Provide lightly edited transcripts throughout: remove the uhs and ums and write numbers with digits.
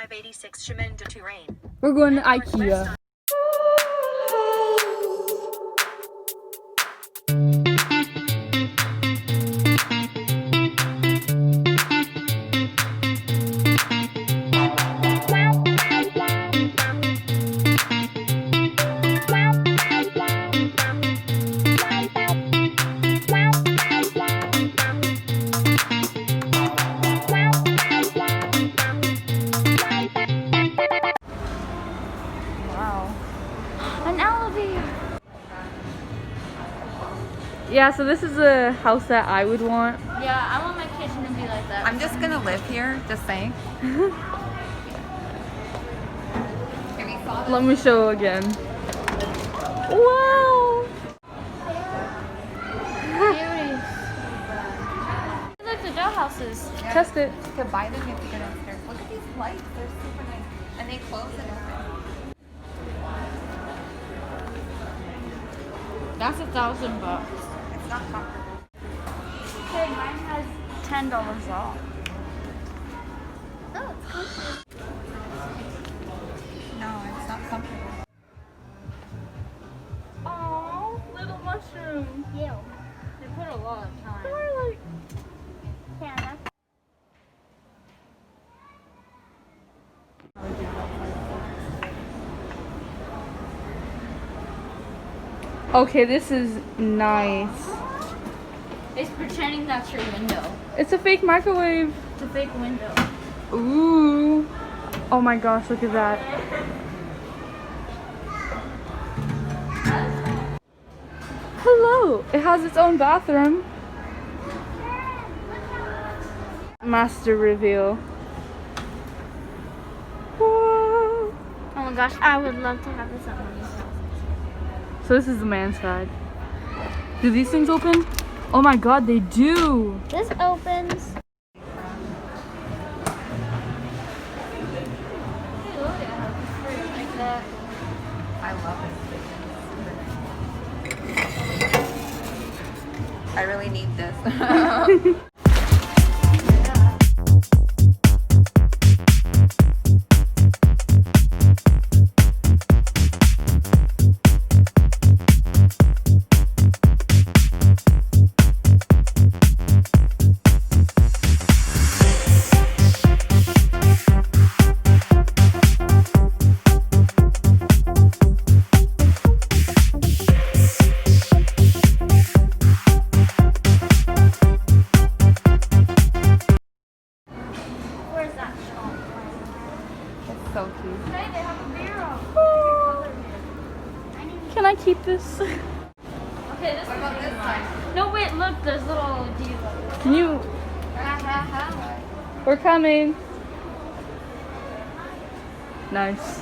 586 chemin de Touraine. We're going to Ikea. Yeah, so this is a house that I would want. Yeah, I want my kitchen to be like that. I'm just gonna live here, just saying. Let me show again. Wow! These are the doll houses. Yeah. Test it. To buy them, you have to go downstairs. Look at these lights, they're super nice. And they close and open. That's $1,000. It's not comfortable. Okay, mine has $10 off. Oh, it's comfortable. No, it's not comfortable. Oh, little mushroom. Ew. They put a lot of time. Yeah, Okay, this is nice. it's pretending that's your window. It's a fake microwave. It's a fake window. Ooh. Oh my gosh, look at that. Hello. It has its own bathroom. Master reveal. Whoa. Oh my gosh, I would love to have this at my house. So this is the man's side. Do these things open? Oh my god, they do. This opens. Like that. I love it. I really need this. Where's that shop? So cute. Hey, they have a mirror. Can I keep this? Okay, this What about this side? No, wait, look, there's little divas. Can you? We're coming. Nice.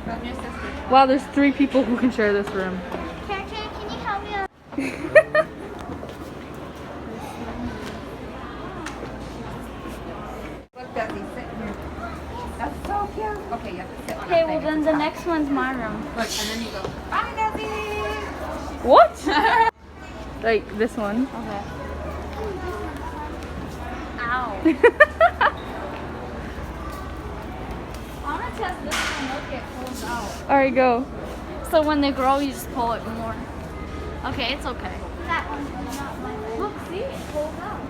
From your sister. Wow, there's 3 people who can share this room. Can you help me out? Look, Desi, sit here. That's so cute. Okay, you have to sit on Okay, that well thing then at the top. next one's my room. Look, and then you go, bye, Desi. What? Like this one. Okay. Ow. I want to test this one. Look, it pulls out. Alright, go. So when they grow, you just pull it more. Okay, it's okay. That one's not my way. Look, see, it pulls out.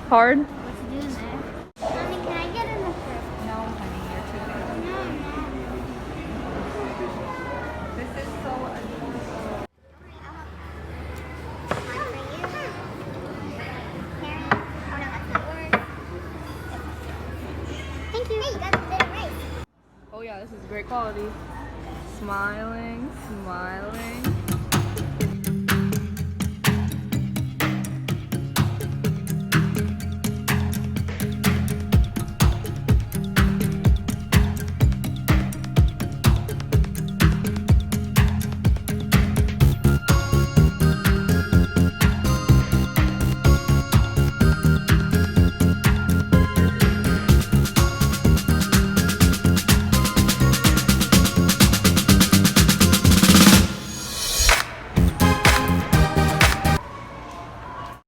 Hard. What's doing there? Mommy, can I get in the fridge? No, honey, you're too big. No, This is so adorable. Thank you. Hey, you got the right. Oh yeah, this is great quality. Smiling, smiling.